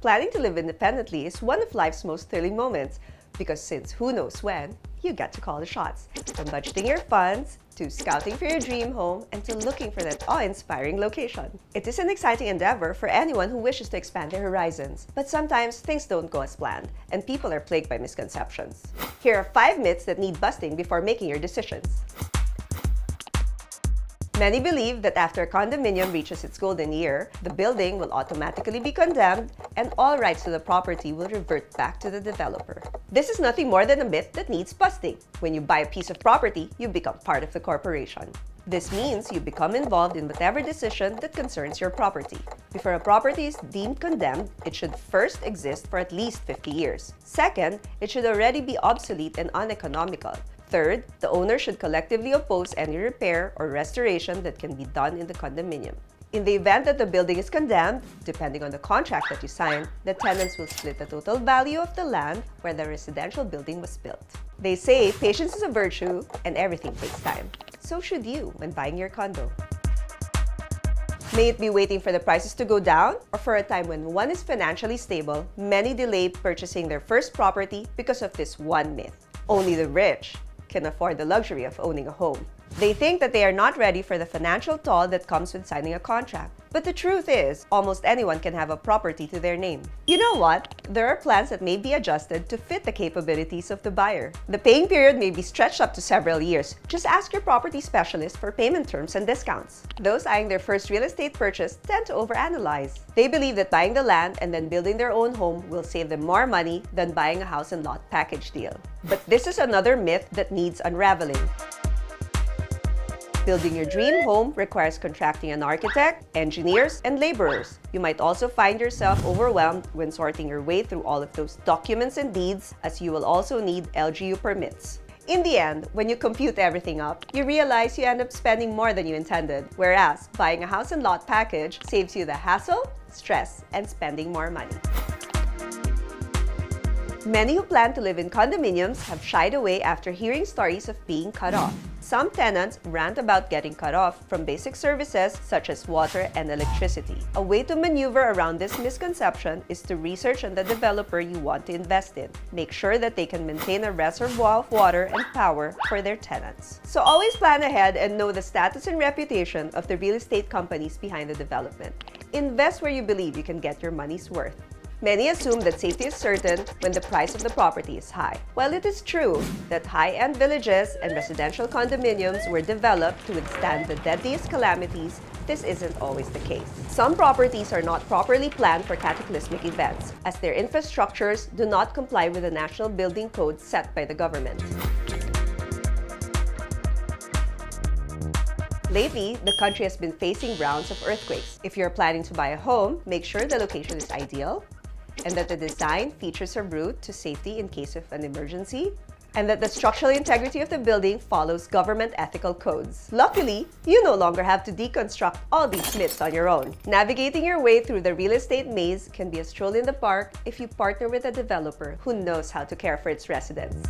Planning to live independently is one of life's most thrilling moments because since who knows when, you get to call the shots. From budgeting your funds, to scouting for your dream home, and to looking for that awe-inspiring location. It is an exciting endeavor for anyone who wishes to expand their horizons. But sometimes, things don't go as planned, and people are plagued by misconceptions. Here are 5 myths that need busting before making your decisions. Many believe that after a condominium reaches its golden year, the building will automatically be condemned and all rights to the property will revert back to the developer. This is nothing more than a myth that needs busting. When you buy a piece of property, you become part of the corporation. This means you become involved in whatever decision that concerns your property. Before a property is deemed condemned, it should first exist for at least 50 years. Second, it should already be obsolete and uneconomical. Third, the owner should collectively oppose any repair or restoration that can be done in the condominium. In the event that the building is condemned, depending on the contract that you sign, the tenants will split the total value of the land where the residential building was built. They say patience is a virtue and everything takes time. So should you when buying your condo. May it be waiting for the prices to go down or for a time when one is financially stable, many delay purchasing their first property because of this one myth. Only the rich can afford the luxury of owning a home. They think that they are not ready for the financial toll that comes with signing a contract. But the truth is, almost anyone can have a property to their name. You know what? There are plans that may be adjusted to fit the capabilities of the buyer. The paying period may be stretched up to several years. Just ask your property specialist for payment terms and discounts. Those eyeing their first real estate purchase tend to overanalyze. They believe that buying the land and then building their own home will save them more money than buying a house and lot package deal. But this is another myth that needs unraveling. Building your dream home requires contracting an architect, engineers, and laborers. You might also find yourself overwhelmed when sorting your way through all of those documents and deeds, as you will also need LGU permits. In the end, when you compute everything up, you realize you end up spending more than you intended, whereas buying a house and lot package saves you the hassle, stress, and spending more money. Many who plan to live in condominiums have shied away after hearing stories of being cut off. Some tenants rant about getting cut off from basic services such as water and electricity. A way to maneuver around this misconception is to research on the developer you want to invest in. Make sure that they can maintain a reservoir of water and power for their tenants. So always plan ahead and know the status and reputation of the real estate companies behind the development. Invest where you believe you can get your money's worth. Many assume that safety is certain when the price of the property is high. While it is true that high-end villages and residential condominiums were developed to withstand the deadliest calamities, this isn't always the case. Some properties are not properly planned for cataclysmic events, as their infrastructures do not comply with the national building code set by the government. Lately, the country has been facing rounds of earthquakes. If you're planning to buy a home, make sure the location is ideal, and that the design features a route to safety in case of an emergency, and that the structural integrity of the building follows government ethical codes. Luckily, you no longer have to deconstruct all these myths on your own. Navigating your way through the real estate maze can be a stroll in the park if you partner with a developer who knows how to care for its residents.